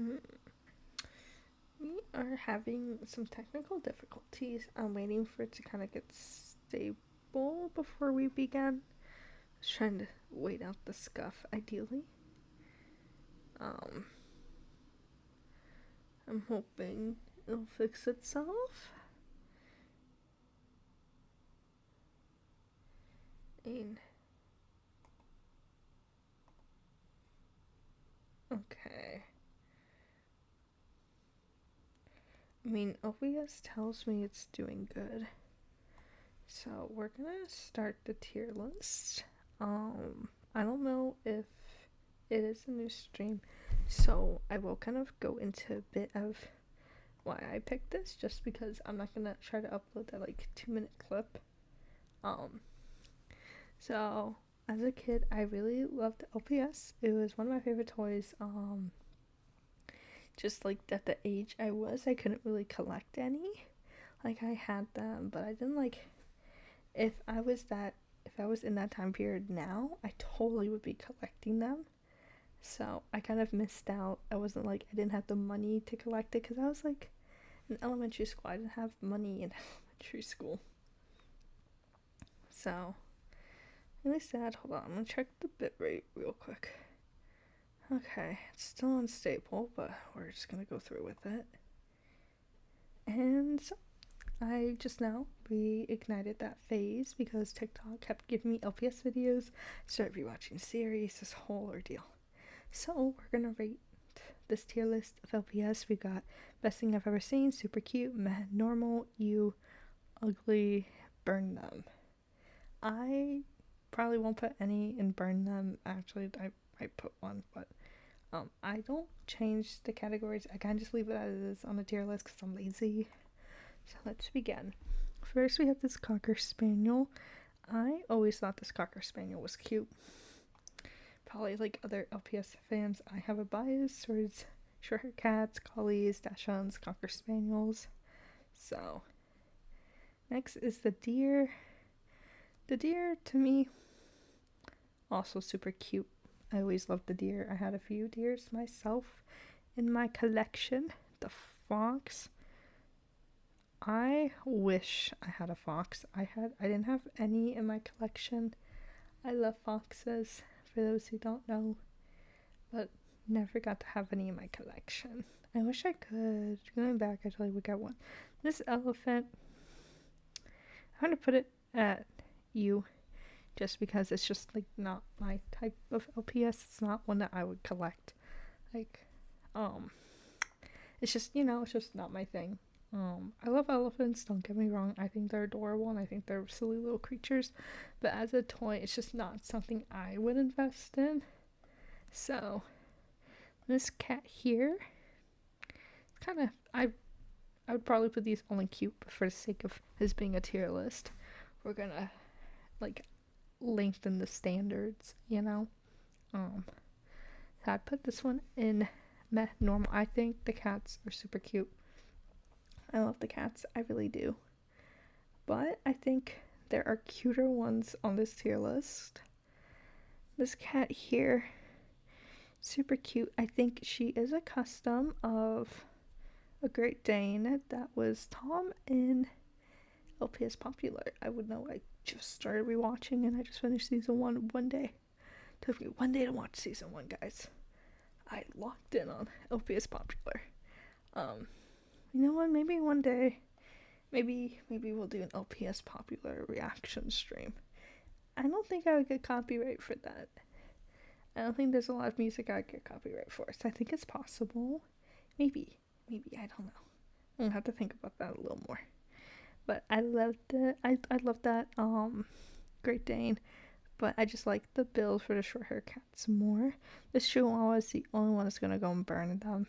Mm, We are having some technical difficulties. I'm waiting for it to kind of get stable before we begin. Just trying to wait out the scuff, ideally. Um, I'm hoping it'll fix itself. And okay. I mean, OBS tells me it's doing good. So we're gonna start the tier list. I don't know if it is a new stream, so I will kind of go into a bit of why I picked this, just because I'm not gonna try to upload that like 2-minute clip. Um, so as a kid, I really loved LPS. It was one of my favorite toys. Just like at the age I was, I couldn't really collect any. Like I had them, but I didn't like. If I was that, if I was in that time period now, I totally would be collecting them. So I kind of missed out. I wasn't like I didn't have the money to collect it because I was like in elementary school. I didn't have money in elementary school. So really sad. Hold on, I'm gonna check the bitrate real quick. Okay, it's still unstable, but we're just gonna go through with it. And I just now reignited that phase because TikTok kept giving me LPS videos. Started rewatching series, this whole ordeal. So we're gonna rate this tier list of LPS. We got best thing I've ever seen, super cute, meh, normal, you, ugly, burn them. I probably won't put any in burn them. Actually, I might put one, but I don't change the categories. I kind of just leave it as it is on the tier list because I'm lazy. So let's begin. First, we have this Cocker Spaniel. I always thought this Cocker Spaniel was cute. Probably like other LPS fans, I have a bias towards short hair cats, collies, dachshunds, Cocker Spaniels. So, next is the deer. The deer, to me, also super cute. I always loved the deer. I had a few deers myself in my collection. The fox. I wish I had a fox. I didn't have any in my collection. I love foxes, for those who don't know, but never got to have any in my collection. I wish I could. Going back, I totally would get one. This elephant, I'm gonna put it at U, just because it's just like not my type of LPS. It's not one that I would collect. Like, it's just it's just not my thing. I love elephants, don't get me wrong. I think they're adorable and I think they're silly little creatures. But as a toy, it's just not something I would invest in. So, this cat here, kind of, I would probably put these only cute, but for the sake of his being a tier list, we're gonna, like, lengthen the standards, you know? So I'd put this one in meh normal. I think the cats are super cute. I love the cats, I really do. But I think there are cuter ones on this tier list. This cat here, super cute. I think she is a custom of a Great Dane that was Tom in LPS Popular. I would know. I just started rewatching and I just finished season one day. Took me one day to watch season 1, guys. I locked in on LPS Popular. You know what? Maybe one day, maybe we'll do an LPS Popular reaction stream. I don't think I would get copyright for that. I don't think there's a lot of music I'd get copyright for, so I think it's possible. Maybe, I don't know. I'm gonna have to think about that a little more. But I loved it. I love that Great Dane, but I just like the build for the short hair cats more. This Chihuahua is the only one that's gonna go and burn them.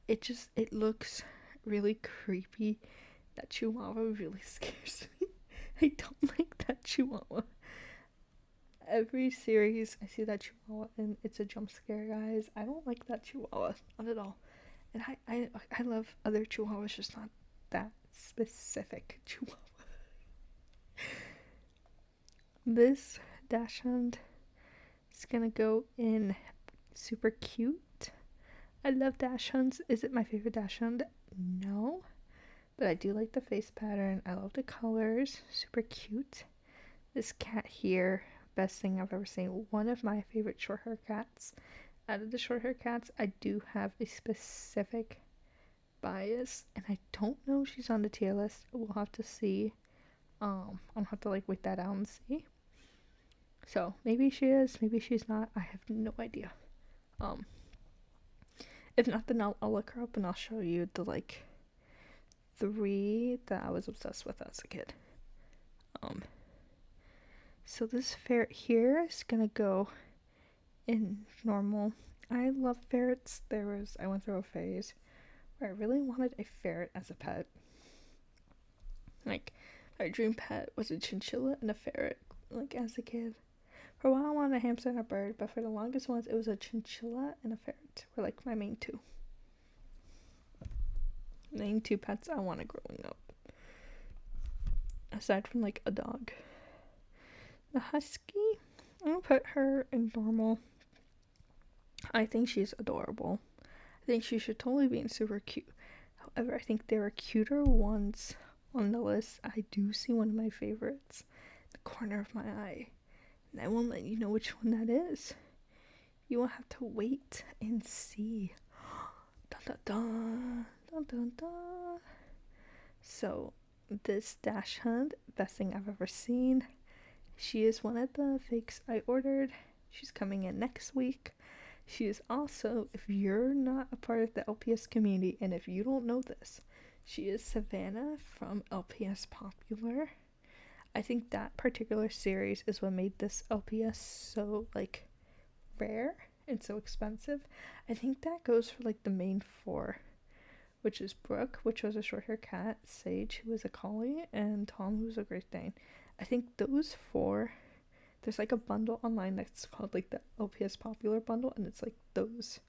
It looks really creepy. That Chihuahua really scares me. I don't like that Chihuahua. Every series I see that Chihuahua and it's a jump scare, guys. I don't like that Chihuahua, not at all. And I love other Chihuahuas, just not that specific Chihuahua. This Dachshund is gonna go in super cute. I love dachshunds. Is it my favorite dachshund? No. But I do like the face pattern. I love the colors. Super cute. This cat here, best thing I've ever seen. One of my favorite short hair cats. Out of the short hair cats, I do have a specific bias, and I don't know if she's on the tier list. We'll have to see. I'll have to like wait that out and see. So maybe she is, maybe she's not. I have no idea. Um, if not, then I'll look her up and I'll show you the like 3 that I was obsessed with as a kid. So this ferret here is gonna go in normal. I love ferrets. I went through a phase where I really wanted a ferret as a pet. Like, my dream pet was a chinchilla and a ferret, like as a kid. For a while I wanted a hamster and a bird, but for the longest ones it was a chinchilla and a ferret were like my main 2. Main 2 pets I wanted growing up. Aside from like a dog. The husky, I'm gonna put her in normal. I think she's adorable. I think she should totally be in super cute. However, I think there are cuter ones on the list. I do see one of my favorites in the corner of my eye, and I won't let you know which one that is. You will have to wait and see. Dun dun dun, dun dun dun. So, this dachshund, best thing I've ever seen. She is one of the fakes I ordered. She's coming in next week. She is also, if you're not a part of the LPS community, and if you don't know this, she is Savannah from LPS Popular. I think that particular series is what made this LPS so, like, rare and so expensive. I think that goes for, like, the main 4, which is Brooke, which was a short-haired cat, Sage, who was a collie, and Tom, who was a Great Dane. I think those 4, there's like a bundle online that's called like the LPS Popular bundle, and it's like those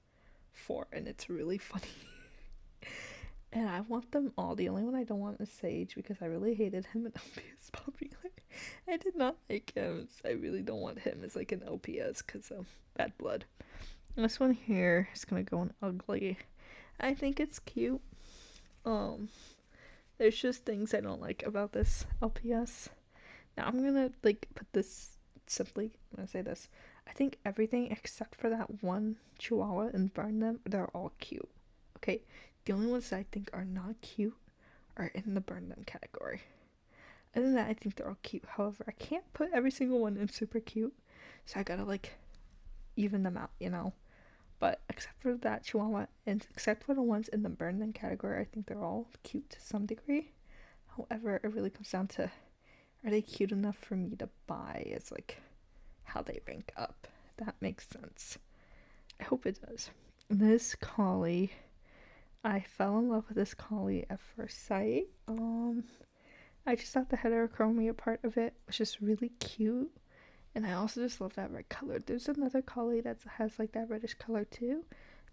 4, and it's really funny. And I want them all. The only one I don't want is Sage, because I really hated him in LPS Popular. I did not like him, so I really don't want him as like an LPS because of bad blood. And this one here is gonna go in ugly. I think it's cute. There's just things I don't like about this LPS. Now I'm gonna like put this simply. I'm gonna say this. I think everything except for that one Chihuahua and Burn Them, they're all cute. Okay, the only ones that I think are not cute are in the Burn Them category. Other than that, I think they're all cute. However, I can't put every single one in super cute, so I gotta like even them out, you know. But except for that Chihuahua and except for the ones in the Burn Them category, I think they're all cute to some degree. However, it really comes down to, are they cute enough for me to buy? It's like how they rank up. That makes sense. I hope it does. This collie, I fell in love with this collie at first sight. I just thought the heterochromia part of it was just really cute. And I also just love that red color. There's another collie that has like that reddish color too.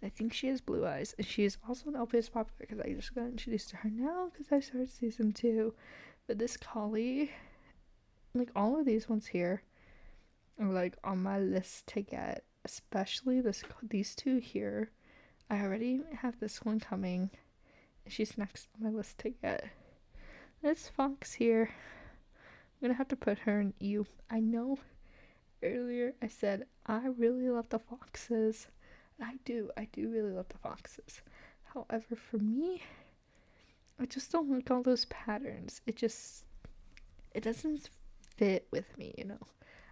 I think she has blue eyes. And she is also an LPS Popular because I just got introduced to her now because I started season 2. But this collie, like all of these ones here, are like on my list to get. Especially these 2 here. I already have this one coming. She's next on my list to get. This fox here, I'm gonna have to put her in U. I know earlier I said I really love the foxes. I do really love the foxes. However, for me, I just don't like all those patterns. It doesn't fit with me, you know.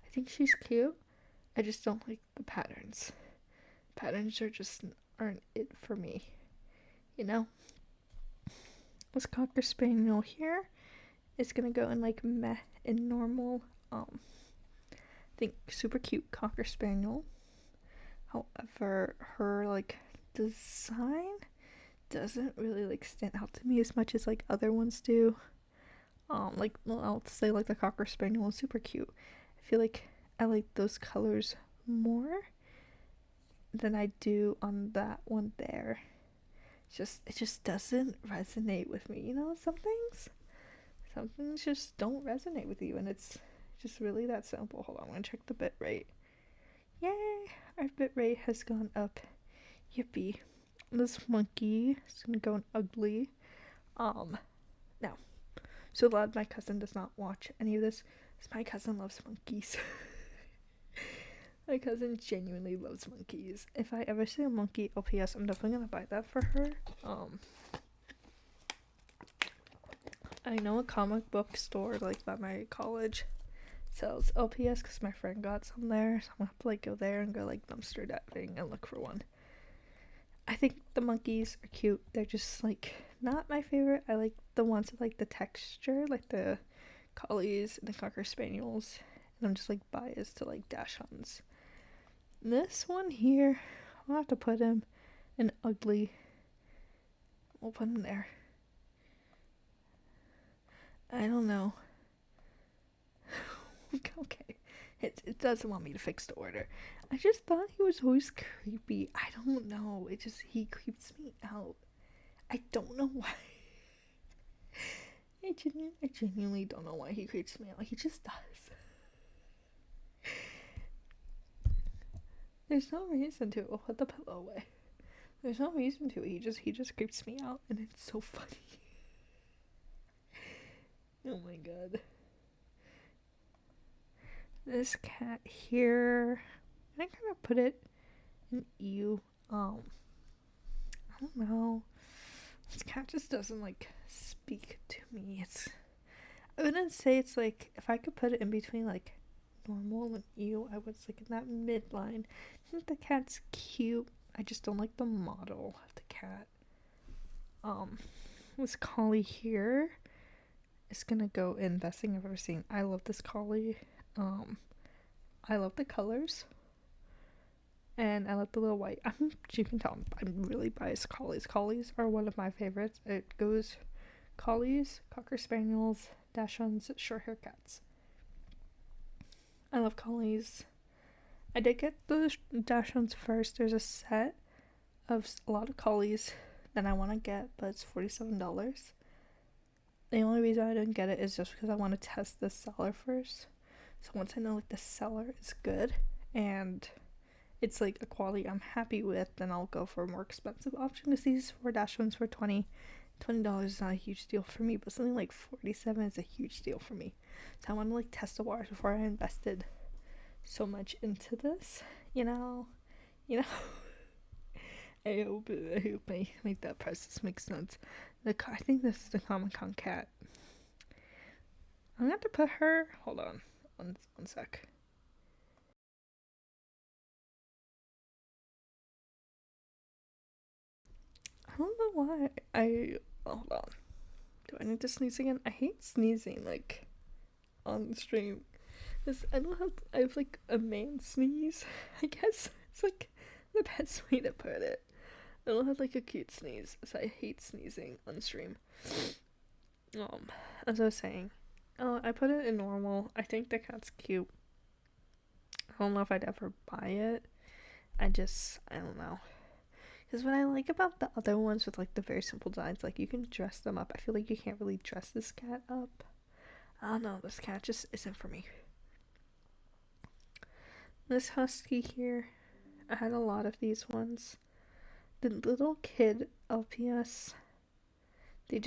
I think she's cute. I just don't like the patterns. Patterns aren't it for me, you know. This Cocker Spaniel here is gonna go in like meh and normal. I think super cute Cocker Spaniel. However, her like design doesn't really like stand out to me as much as like other ones do. Like I'll say like the Cocker Spaniel is super cute. I feel like I like those colors more than I do on that one there. It just doesn't resonate with me, you know. Some things just don't resonate with you, and it's just really that simple. Hold on, I'm gonna check the bit rate. Yay, our bit rate has gone up. Yippee. this monkey is gonna go in ugly. Um, Now, so glad my cousin does not watch any of this. Because my cousin loves monkeys. My cousin genuinely loves monkeys. If I ever see a monkey LPS, I'm definitely gonna buy that for her. I know a comic book store like by my college sells LPS because my friend got some there, so I'm gonna have to like go there and go like dumpster diving and look for one. I think the monkeys are cute. They're just like not my favorite. I like the ones with like the texture, like the collies and the cocker spaniels, and I'm just like biased to like dachshunds. This one here, I'll have to put him in ugly. We'll put him there. I don't know. Okay. It doesn't want me to fix the order. I just thought he was always creepy. I don't know. He creeps me out. I don't know why. I genuinely don't know why he creeps me out. He just does. There's no reason to. I'll put the pillow away. There's no reason to. He just creeps me out, and it's so funny. Oh my god. This cat here, I kind of put it in ew. I don't know. This cat just doesn't like speak to me. I wouldn't say it's like, if I could put it in between like normal and ew, I was like in that midline. I think the cat's cute. I just don't like the model of the cat. This collie here is gonna go in best thing I've ever seen. I love this collie. I love the colors, and I love the little white. You can tell I'm really biased. Collies are one of my favorites. It goes collies, cocker spaniels, dachshunds, short hair cats. I love collies. I did get the dachshunds first. There's a set of a lot of collies that I want to get, but it's $47. The only reason I didn't get it is just because I want to test the seller first. So once I know like the seller is good and it's like a quality I'm happy with, then I'll go for a more expensive option. Because these 4 dachshunds for $20 is not a huge deal for me, but something like $47 is a huge deal for me. So I want to like test the waters before I invested so much into this. You know. I hope I make that process make sense. I think this is the Comic-Con cat. I'm gonna have to put her. Hold on. One sec. I don't know why. Hold on. Do I need to sneeze again? I hate sneezing like on the stream. I have like a man sneeze. I guess it's like the best way to put it. I don't have like a cute sneeze, so I hate sneezing on stream. As I was saying, I put it in normal. I think the cat's cute. I don't know if I'd ever buy it. I don't know. Because what I like about the other ones with like the very simple designs, like you can dress them up. I feel like you can't really dress this cat up. I don't know. This cat just isn't for me. This husky here, I had a lot of these ones. The little kid LPS, they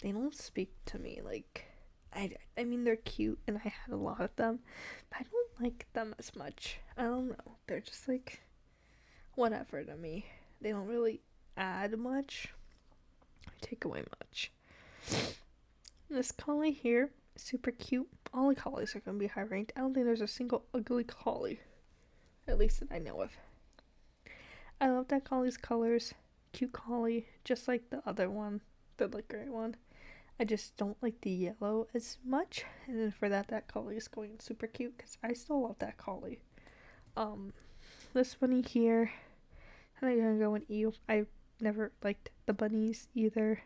don't speak to me. Like, I mean, they're cute and I had a lot of them, but I don't like them as much. I don't know. They're just like, whatever to me. They don't really add much, take away much. This collie here, super cute. All the collies are going to be high ranked. I don't think there's a single ugly collie, at least that I know of. I love that collie's colors. Cute collie, just like the other one, the like gray one. I just don't like the yellow as much, and then for that collie is going super cute because I still love that collie. This bunny here, I'm gonna go in ew. I never liked the bunnies either.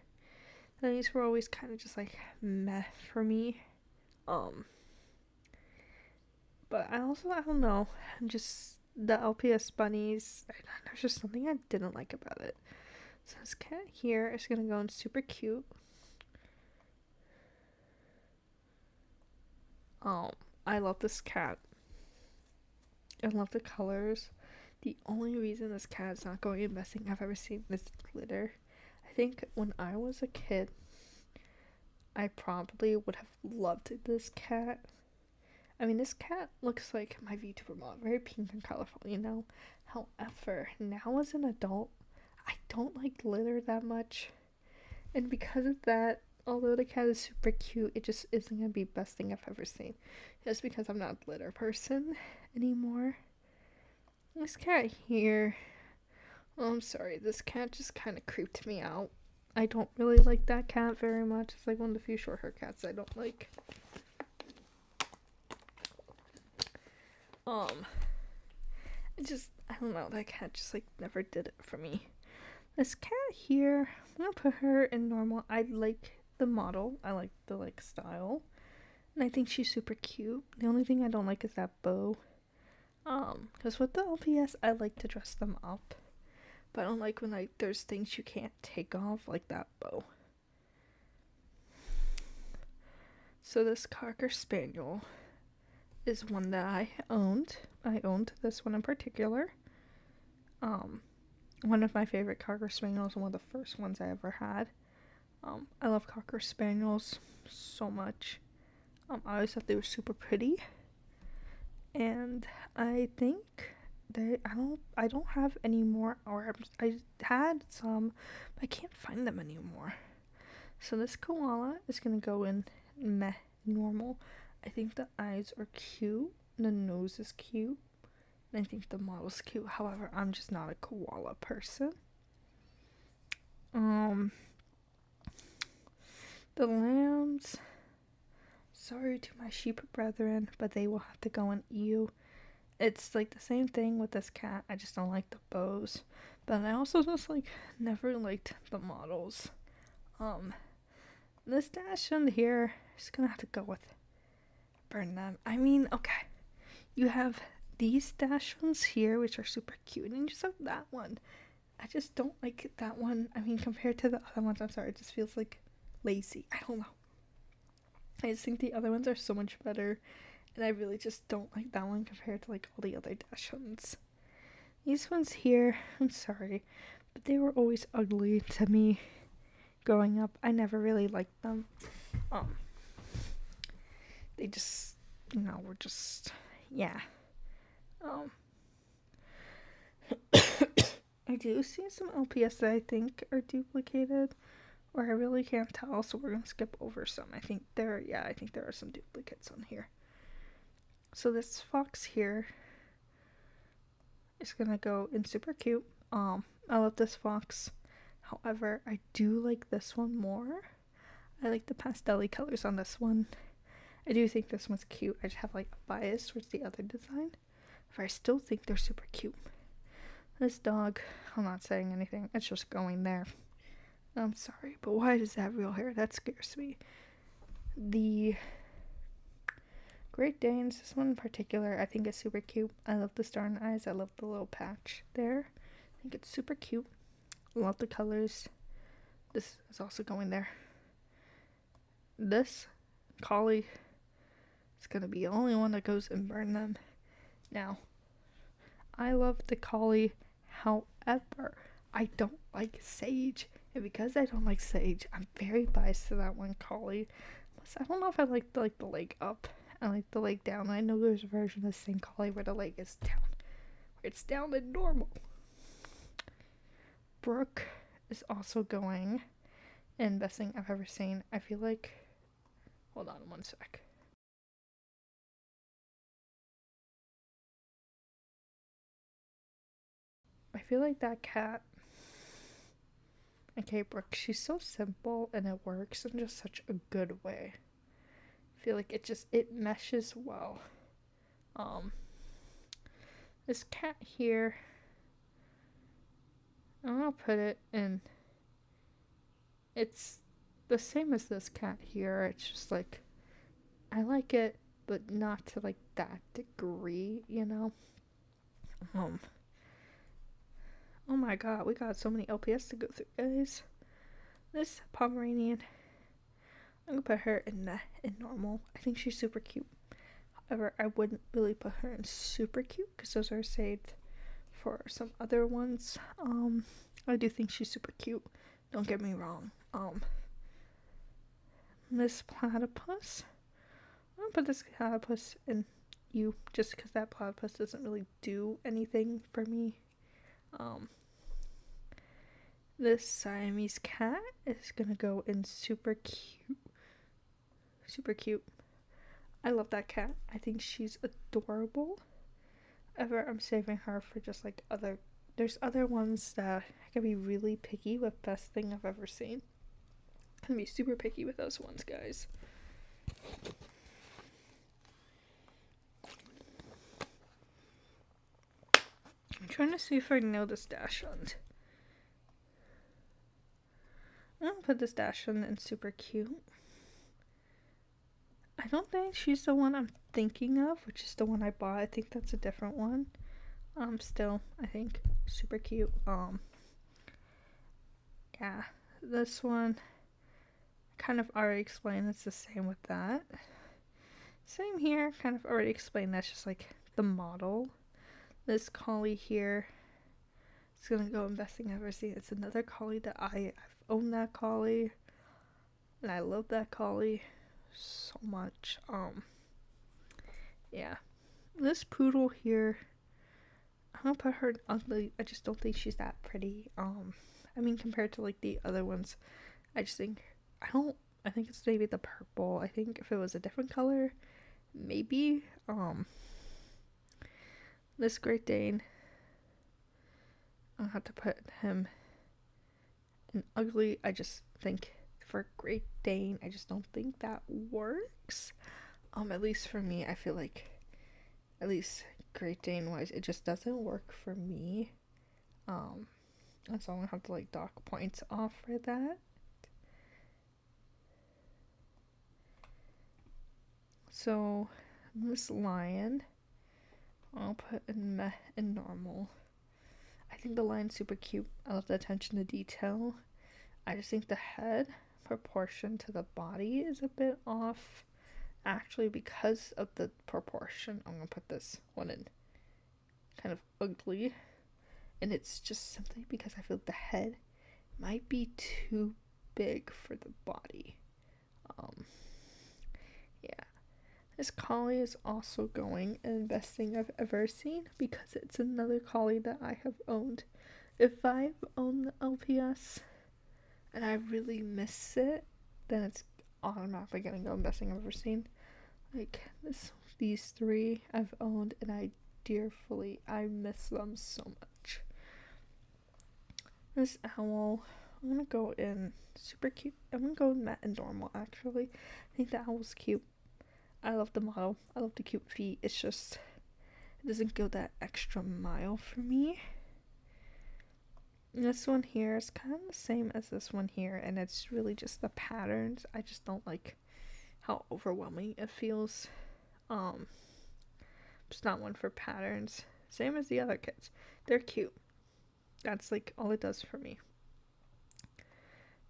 The bunnies were always kind of just like meh for me. But I don't know. Just the LPS bunnies. There's just something I didn't like about it. So this cat here is gonna go in super cute. I love this cat. I love the colors. The only reason this cat's not going in best thing I've ever seen is the glitter. I think when I was a kid, I probably would have loved this cat. I mean, this cat looks like my VTuber mom, very pink and colorful, you know? However, now as an adult, I don't like glitter that much. And because of that, although the cat is super cute, it just isn't gonna be best thing I've ever seen. Just because I'm not a glitter person anymore. This cat here, oh, I'm sorry, this cat just kind of creeped me out. I don't really like that cat very much. It's like one of the few short hair cats I don't like. I don't know, that cat just like never did it for me. This cat here, I'm gonna put her in normal. I like the model, I like the like style, and I think she's super cute. The only thing I don't like is that bow. Because with the LPS, I like to dress them up, but I don't like when like there's things you can't take off, like that bow. So this Cocker Spaniel is one that I owned. I owned this one in particular. One of my favorite Cocker Spaniels and one of the first ones I ever had. I love Cocker Spaniels so much. I always thought they were super pretty. And I think I don't have any more, or I had some, but I can't find them anymore. So this koala is gonna go in meh normal. I think the eyes are cute, the nose is cute, and I think the model's cute. However, I'm just not a koala person. The lambs, sorry to my sheep brethren, but they will have to go in ew. It's like the same thing with this cat. I just don't like the bows, but I also just like never liked the models. This dachshund here is gonna have to go with burn them. I mean, okay, you have these dachshunds here, which are super cute, and you just have that one. I just don't like that one. I mean, compared to the other ones, I'm sorry, it just feels like lazy. I don't know. I just think the other ones are so much better, and I really just don't like that one compared to like all the other dachshunds. These ones here, I'm sorry, but they were always ugly to me growing up. I never really liked them. They just, were just, yeah. I do see some LPS that I think are duplicated, or I really can't tell, so we're gonna skip over some. I think there are some duplicates on here. So this fox here is gonna go in super cute. I love this fox. However, I do like this one more. I like the pastel colors on this one. I do think this one's cute. I just have like a bias towards the other design. But I still think they're super cute. This dog, I'm not saying anything. It's just going there. I'm sorry, but why does it have real hair? That scares me. The Great Danes, this one in particular, I think is super cute. I love the star in the eyes. I love the little patch there. I think it's super cute. Love the colors. This is also going there. This collie is going to be the only one that goes and burn them. Now, I love the collie. However, I don't like Sage. And because I don't like Sage, I'm very biased to that one collie. I don't know if I like the leg up. I like the leg down. I know there's a version of the same collie where the leg is down. Where it's down and normal. Brooke is also going in best thing I've ever seen. I feel like... Hold on one sec. I feel like that cat... Okay, Brooke, she's so simple and it works in just such a good way. I feel like it meshes well. This cat here, I'm gonna put it in, it's the same as this cat here. It's just like, I like it, but not to like that degree, Oh my god, we got so many LPS to go through, guys. This Pomeranian, I'm gonna put her in normal. I think she's super cute. However, I wouldn't really put her in super cute because those are saved for some other ones. I do think she's super cute. Don't get me wrong. This platypus. I'm gonna put this platypus in you just because that platypus doesn't really do anything for me. This Siamese cat is gonna go in super cute. Super cute. I love that cat. I think she's adorable. However, I'm saving her for just like there's other ones that I can be really picky with. Best thing I've ever seen. I can be super picky with those ones, guys. I'm trying to see if I know this Dachshund. I'm gonna put this Dachshund in super cute. I don't think she's the one I'm thinking of, which is the one I bought. I think that's a different one. Still, I think super cute. Yeah, this one kind of already explained. It's the same with that. Same here, kind of already explained. That's just like the model. This collie here is gonna go in best thing I've ever seen. It's another collie that I've owned that collie, and I love that collie so much. Yeah, this poodle here, I'm gonna put her in ugly. I just don't think she's that pretty. I mean, compared to like the other ones, I just think I think it's maybe the purple. I think if it was a different color, maybe. This Great Dane, I'll have to put him in ugly. I just think for Great Dane, I just don't think that works. At least for me, I feel like, at least Great Dane wise, it just doesn't work for me. So I'm gonna have to like dock points off for that. So this lion, I'll put in meh and normal. I think the lion's super cute. I love the attention to detail. I just think the head proportion to the body is a bit off. Actually, because of the proportion, I'm gonna put this one in kind of ugly. And it's just simply because I feel like the head might be too big for the body. Yeah. This collie is also going in best thing I've ever seen because it's another collie that I have owned. If I've owned the LPS and I really miss it, then it's automatically gonna go in best thing I've ever seen. Like these three I've owned and I miss them so much. This owl, I'm gonna go in super cute. I'm gonna go in matte and normal actually. I think the owl's cute. I love the model. I love the cute feet. It's just, it doesn't go that extra mile for me. And this one here is kind of the same as this one here, and it's really just the patterns. I just don't like how overwhelming it feels. It's not one for patterns. Same as the other kids. They're cute. That's like all it does for me.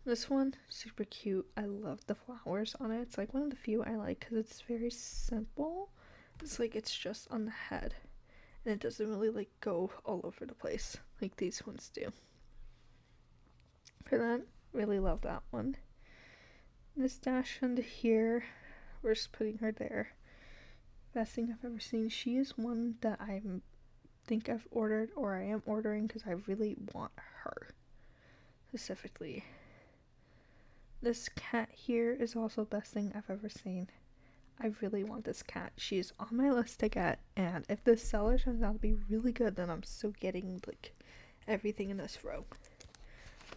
This one, super cute. I love the flowers on it. It's like one of the few I like because it's very simple. It's like it's just on the head. And it doesn't really like go all over the place like these ones do. For that, really love that one. This Dachshund here, we're just putting her there. Best thing I've ever seen. She is one that I think I've ordered or I am ordering because I really want her specifically. This cat here is also best thing I've ever seen. I really want this cat. She's on my list to get, and if this seller turns out to be really good, then I'm still getting like everything in this row.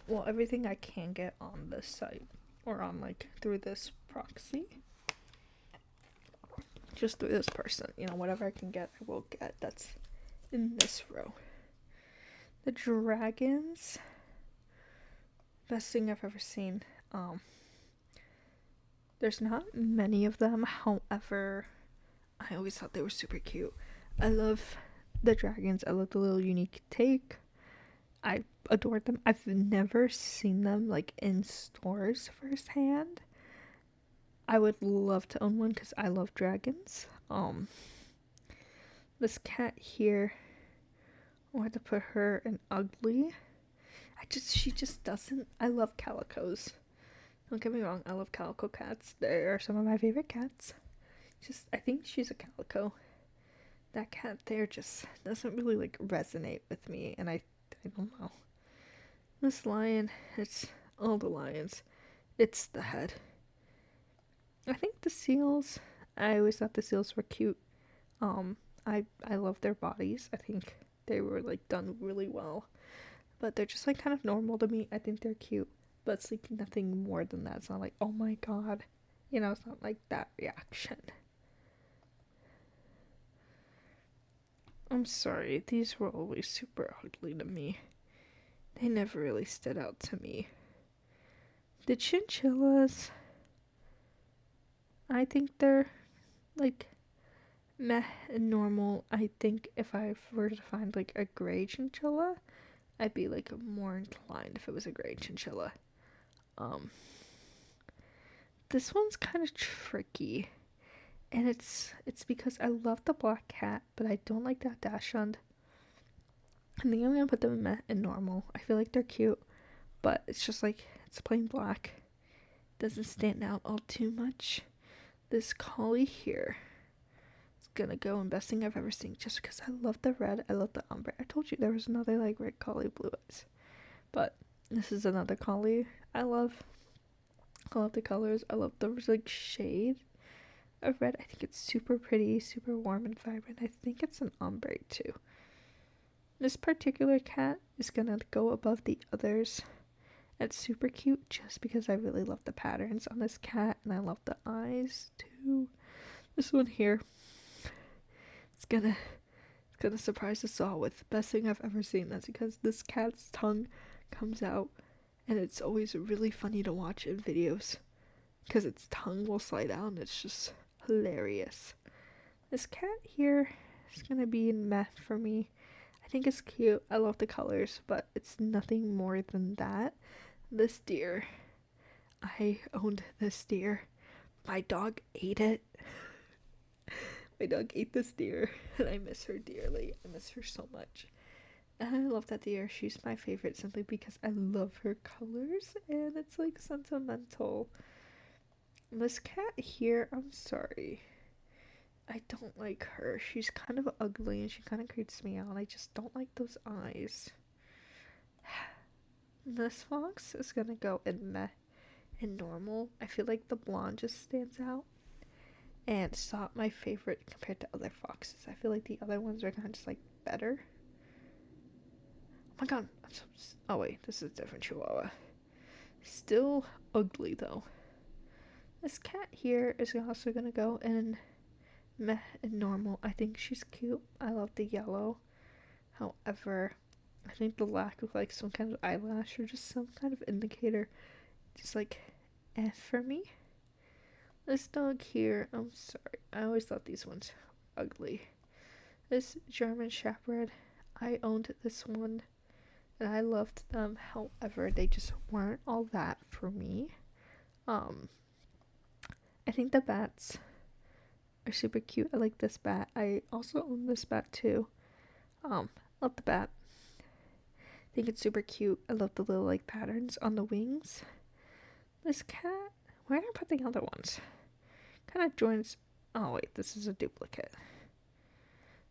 Well, everything I can get on this site or on like through this proxy. Just through this person, whatever I can get, I will get. That's in this row. The dragons, best thing I've ever seen. There's not many of them, however, I always thought they were super cute. I love the dragons. I love the little unique take. I adored them. I've never seen them like in stores firsthand. I would love to own one because I love dragons. This cat here, I had to put her in ugly. She just doesn't. I love calicos. Don't get me wrong, I love calico cats. They are some of my favorite cats. I think she's a calico. That cat there just doesn't really like resonate with me, and I don't know. This lion, it's all the lions. It's the head. I think the seals. I always thought the seals were cute. I love their bodies. I think they were like done really well, but they're just like kind of normal to me. I think they're cute, but it's like nothing more than that. It's not like, oh my god, it's not like that reaction. I'm sorry, these were always super ugly to me. They never really stood out to me. The chinchillas, I think they're like meh and normal. I think if I were to find like a gray chinchilla, I'd be like more inclined if it was a gray chinchilla. This one's kind of tricky, and it's because I love the black cat, but I don't like that dachshund. I think I'm gonna put them in meh and normal. I feel like they're cute, but it's just like it's plain black. Doesn't stand out all too much. This collie here is gonna go in best thing I've ever seen, just because I love the red. I love the ombre. I told you there was another like red collie, blue eyes, but this is another collie. I love the colors. I love the like shade of red. I think it's super pretty, super warm and vibrant. I think it's an ombre too. This particular cat is gonna go above the others. It's super cute just because I really love the patterns on this cat, and I love the eyes too. This one here, it's gonna surprise us all with best thing I've ever seen. That's because this cat's tongue comes out, and it's always really funny to watch in videos because its tongue will slide out, and it's just hilarious. This cat here is gonna be in meh for me. I think it's cute. I love the colors, but it's nothing more than that. This deer, I owned this deer. My dog ate it. My dog ate this deer, and I miss her dearly. I miss her so much. And I love that deer. She's my favorite simply because I love her colors, and it's like sentimental. This cat here, I'm sorry, I don't like her. She's kind of ugly and she kind of creeps me out. I just don't like those eyes. This fox is gonna go in meh and normal. I feel like the blonde just stands out, and it's not my favorite compared to other foxes. I feel like the other ones are kind of just like better. Oh my god. Oh wait, this is a different chihuahua. Still ugly though. This cat here is also gonna go in meh and normal. I think she's cute. I love the yellow. However, I think the lack of like some kind of eyelash or just some kind of indicator just like for me. This dog here, I'm sorry. I always thought these ones were ugly. This German Shepherd, I owned this one and I loved them. However, they just weren't all that for me. I think the bats are super cute. I like this bat. I also own this bat too. Love the bat. I think it's super cute. I love the little like patterns on the wings. This cat, where did I put the other ones? Kind of joins. Oh wait, this is a duplicate.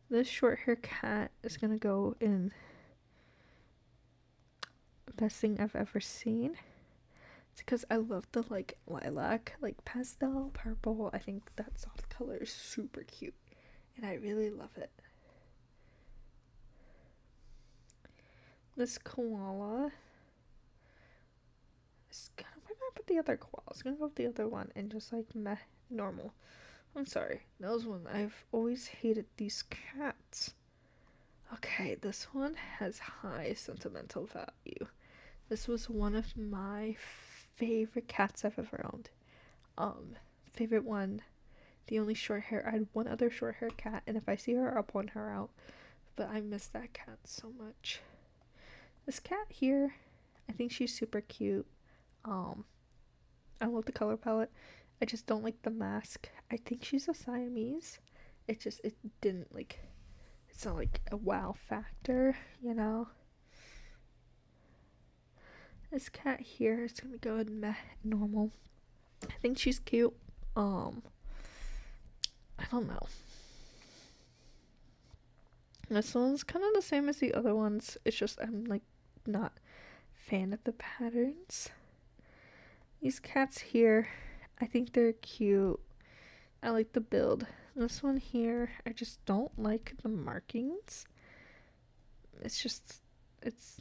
This short hair cat is gonna go in best thing I've ever seen. It's because I love the like lilac, like pastel purple. I think that soft color is super cute, and I really love it. This koala is gonna. Where did I put the other koala? It's gonna go with the other one and just like meh, normal. I'm sorry, those one. I've always hated these cats. Okay, this one has high sentimental value. This was one of my favorite cats I've ever owned. Favorite one. The only short hair. I had one other short hair cat, and if I see her, I'll point her out. But I miss that cat so much. This cat here, I think she's super cute. I love the color palette. I just don't like the mask. I think she's a Siamese. It It's not like a wow factor, you know? This cat here is gonna go in meh normal. I think she's cute. I don't know. This one's kind of the same as the other ones. It's just I'm like not fan of the patterns. These cats here, I think they're cute. I like the build. This one here, I just don't like the markings. It's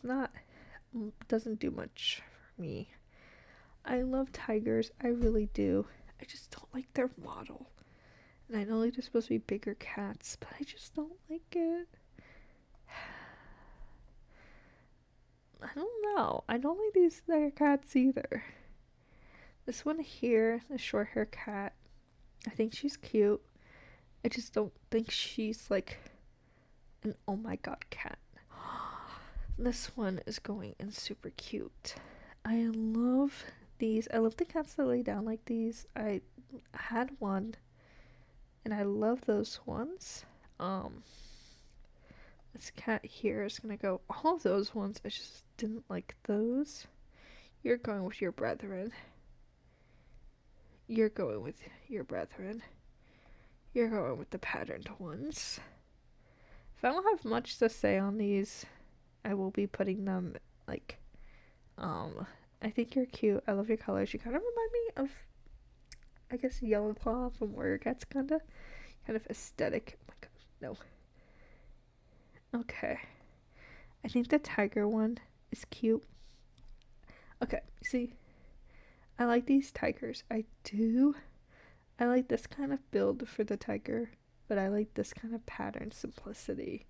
not, doesn't do much for me. I love tigers, I really do. I just don't like their model. And I know like they're supposed to be bigger cats, but I just don't like it. I don't know. I don't like these other cats either. This one here, the short hair cat, I think she's cute. I just don't think she's like an oh my god cat. This one is going in super cute. I love these. I love the cats that lay down like these. I had one and I love those ones. This cat here is gonna go all of those ones. I just didn't like those. You're going with your brethren. You're going with your brethren. You're going with the patterned ones. If I don't have much to say on these, I will be putting them like, I think you're cute. I love your colors. You kind of remind me of, I guess, Yellow Claw from Warrior Cats, kind of aesthetic. Oh my god, no. Okay. I think the tiger one is cute. Okay, see, I like these tigers. I do. I like this kind of build for the tiger, but I like this kind of pattern simplicity.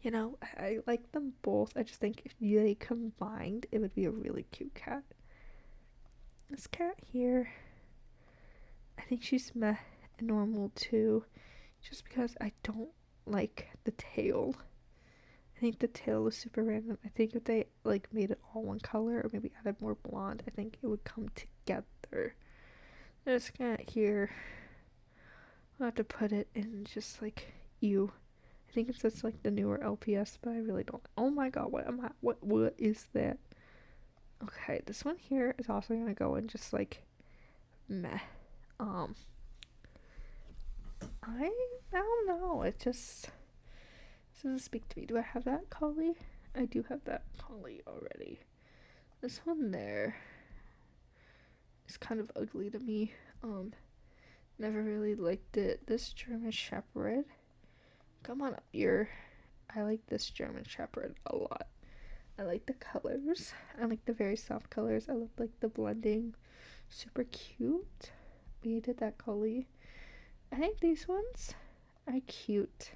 You know, I like them both. I just think if they combined, it would be a really cute cat. This cat here, I think she's meh and normal too, just because I don't like the tail. I think the tail is super random. I think if they like made it all one color or maybe added more blonde, I think it would come together. This cat here, I'll have to put it in just like you. I think it's just like the newer LPS, but I really don't. Oh my god, what is that? Okay, this one here is also gonna go in just like meh. I don't know. It just doesn't speak to me. Do I have that collie? I do have that collie already. This one there is kind of ugly to me. Never really liked it. This German Shepherd. Come on up here. I like this German Shepherd a lot. I like the colors. I like the very soft colors. I love like the blending. Super cute. We did that collie. I think these ones are cute.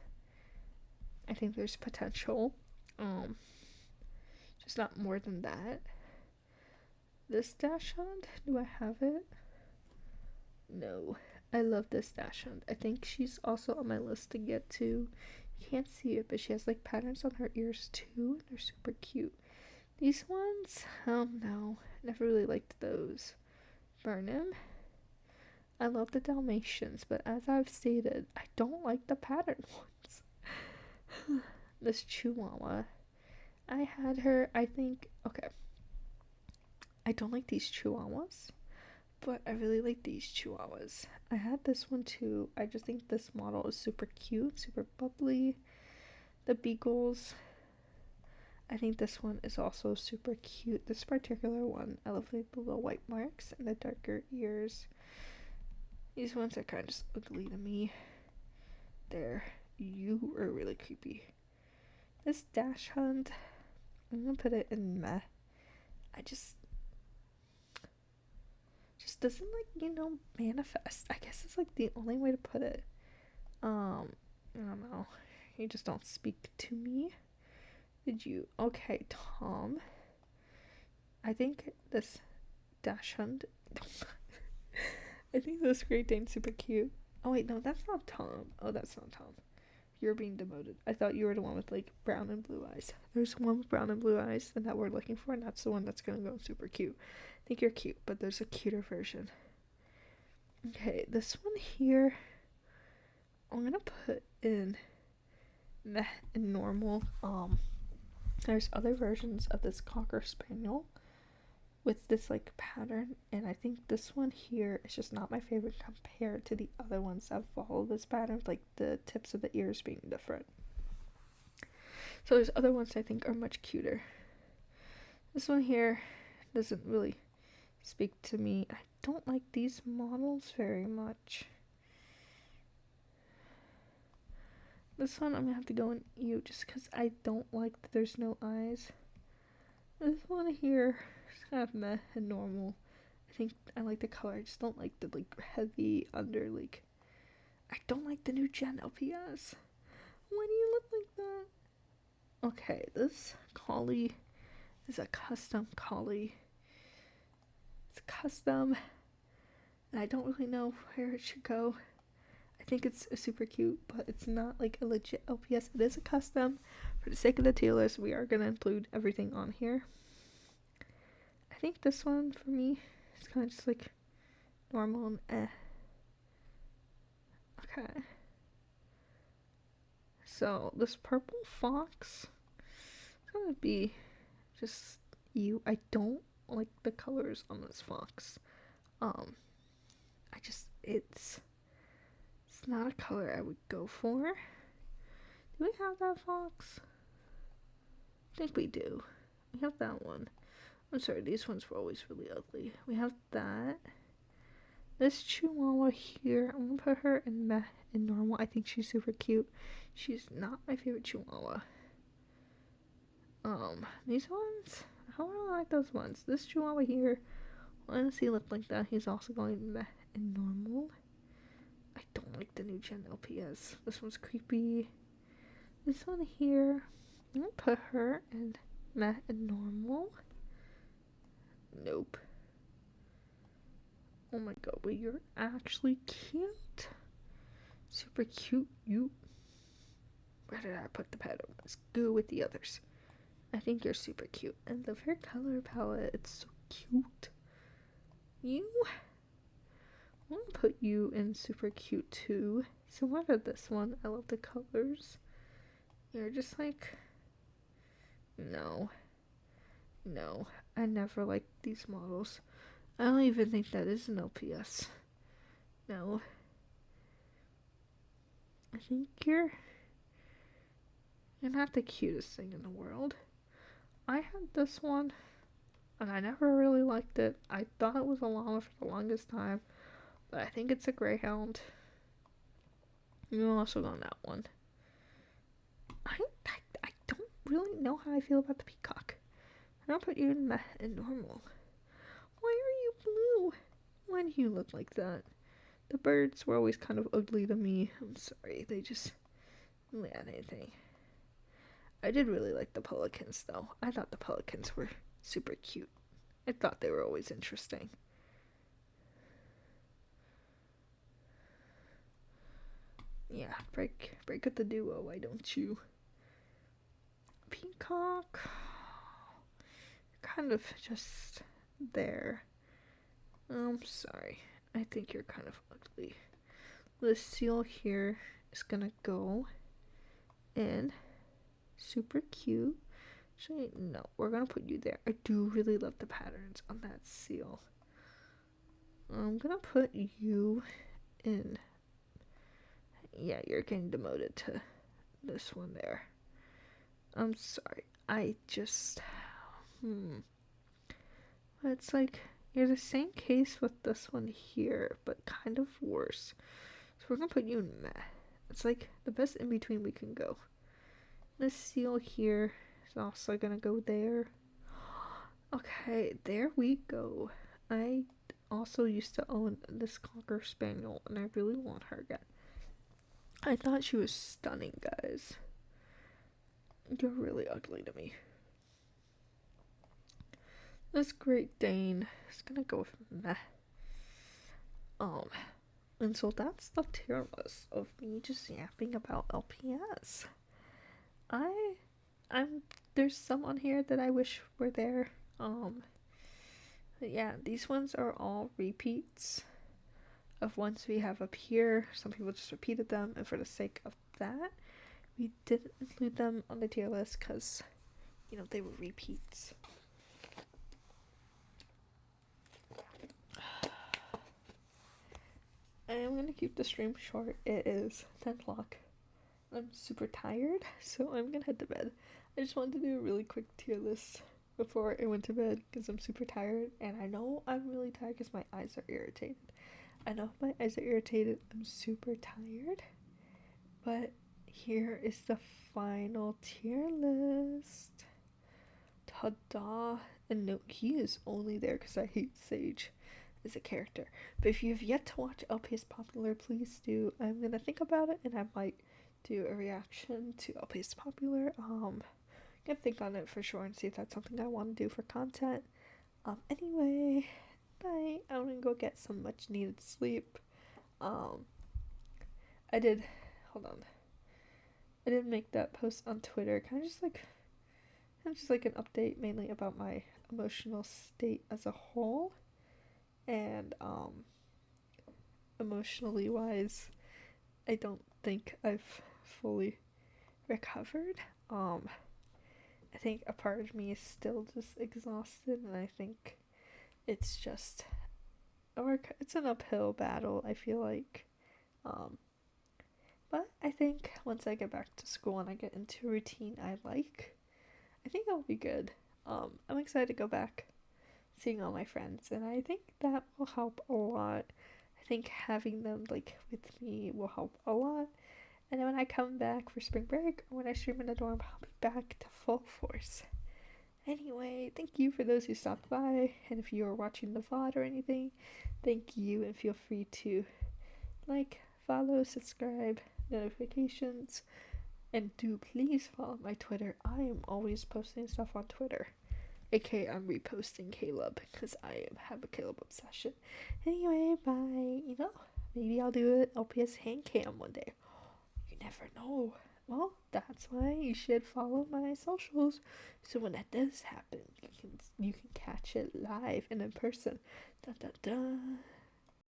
I think there's potential. Just not more than that. This dachshund, do I have it? No. I love this dachshund. I think she's also on my list to get to. You can't see it, but she has like patterns on her ears too, and they're super cute. These ones, no, never really liked those. Burnham. I love the Dalmatians, but as I've stated, I don't like the pattern ones. This Chihuahua, I had her, I think, okay. I don't like these Chihuahuas, but I really like these Chihuahuas. I had this one too. I just think this model is super cute, super bubbly. The Beagles, I think this one is also super cute. This particular one, I love like the little white marks and the darker ears. These ones are kind of just ugly to me. You are really creepy. This dachshund, I'm gonna put it in meh. I just doesn't manifest. I guess it's like the only way to put it. I don't know. You just don't speak to me. Did you? Okay, Tom. I think this dachshund. I think this Great Dane's super cute. Oh wait, no, that's not Tom. Oh, that's not Tom. You're being demoted. I thought you were the one with like brown and blue eyes. There's one with brown and blue eyes, and that we're looking for, and that's the one that's gonna go super cute. I think you're cute, but there's a cuter version. Okay, this one here, I'm gonna put in meh and normal. There's other versions of this Cocker Spaniel with this like pattern, and I think this one here is just not my favorite compared to the other ones that follow this pattern, like the tips of the ears being different. So there's other ones I think are much cuter. This one here doesn't really speak to me. I don't like these models very much. This one I'm gonna have to go in U just because I don't like that there's no eyes. This one here is kind of meh and normal. I think I like the color. I just don't like the like heavy under like. I don't like the new Gen LPS. Why do you look like that? Okay, this collie is a custom collie. It's custom, and I don't really know where it should go. I think it's super cute, but it's not like a legit LPS. It is a custom. For the sake of the tier list, we are going to include everything on here. I think this one, for me, is kind of just like normal and eh. Okay. So, this purple fox is going to be just you. I don't like the colors on this fox. It's not a color I would go for. Do we have that fox? I think we do. We have that one. I'm sorry, these ones were always really ugly. We have that. This Chihuahua here, I'm gonna put her in meh and normal. I think she's super cute. She's not my favorite Chihuahua. These ones, I don't really like those ones. This Chihuahua here, why does he look like that? He's also going meh and normal. I don't like the new Gen LPS. This one's creepy. This one here, I'm gonna put her in meh and normal. Nope. Oh my god, but you're actually cute. Super cute, you. Where did I put the pattern? Let's go with the others. I think you're super cute. And the fair color palette, it's so cute. You. I'm gonna put you in super cute too. Similar to this one. I love the colors. You're just like. No. I never liked these models. I don't even think that is an LPS. No. I think you're not the cutest thing in the world. I had this one, and I never really liked it. I thought it was a llama for the longest time, but I think it's a greyhound. You also got that one. I don't really know how I feel about the peacock. I'll put you in meh and normal. Why are you blue? Why do you look like that? The birds were always kind of ugly to me. I'm sorry, they just didn't add anything. I did really like the pelicans, though. I thought the pelicans were super cute. I thought they were always interesting. Yeah, break up the duo, why don't you? Peacock. Kind of just there. I'm sorry. I think you're kind of ugly. The seal here is gonna go in super cute. Actually, no, we're gonna put you there. I do really love the patterns on that seal. I'm gonna put you in. Yeah, you're getting demoted to this one there. I'm sorry. I just. It's like you're the same case with this one here, but kind of worse. So we're gonna put you in meh. It's like the best in between we can go. This seal here is also gonna go there. Okay, there we go. I also used to own this Cocker Spaniel, and I really want her again. I thought she was stunning, guys. You're really ugly to me. This Great Dane is gonna go with meh. And so that's the tier list of me just yapping about LPS. There's some on here that I wish were there. But yeah, these ones are all repeats of ones we have up here. Some people just repeated them, and for the sake of that, we didn't include them on the tier list because, they were repeats. I am going to keep the stream short. It is 10 o'clock. I'm super tired, so I'm going to head to bed. I just wanted to do a really quick tier list before I went to bed because I'm super tired, and I know I'm really tired because my eyes are irritated. I know if my eyes are irritated, I'm super tired, but here is the final tier list. Ta-da! And note, he is only there because I hate Sage as a character. But if you've yet to watch LPS Popular, please do. I'm gonna think about it, and I might do a reaction to LPS Popular. Gonna think on it for sure and see if that's something I want to do for content. Anyway, night. I'm gonna go get some much needed sleep. I did. Hold on. I did make that post on Twitter, kind of just like an update, mainly about my emotional state as a whole, and emotionally wise, I don't think I've fully recovered. I think a part of me is still just exhausted, and I think it's just it's an uphill battle, I feel like. But I think once I get back to school and I get into a routine I like, I think I'll be good. I'm excited to go back, seeing all my friends, and I think that will help a lot. I think having them with me will help a lot. And then when I come back for spring break, or when I stream in the dorm, I'll be back to full force. Anyway, thank you for those who stopped by, and if you are watching the VOD or anything, thank you, and feel free to follow, subscribe, notifications, and do please follow my Twitter. I am always posting stuff on Twitter, aka I'm reposting Caleb because I have a Caleb obsession. Anyway, bye. Maybe I'll do an LPS hand cam one day. You never know. Well, that's why you should follow my socials, so when that does happen, you can catch it live and in person. Dun dun dun.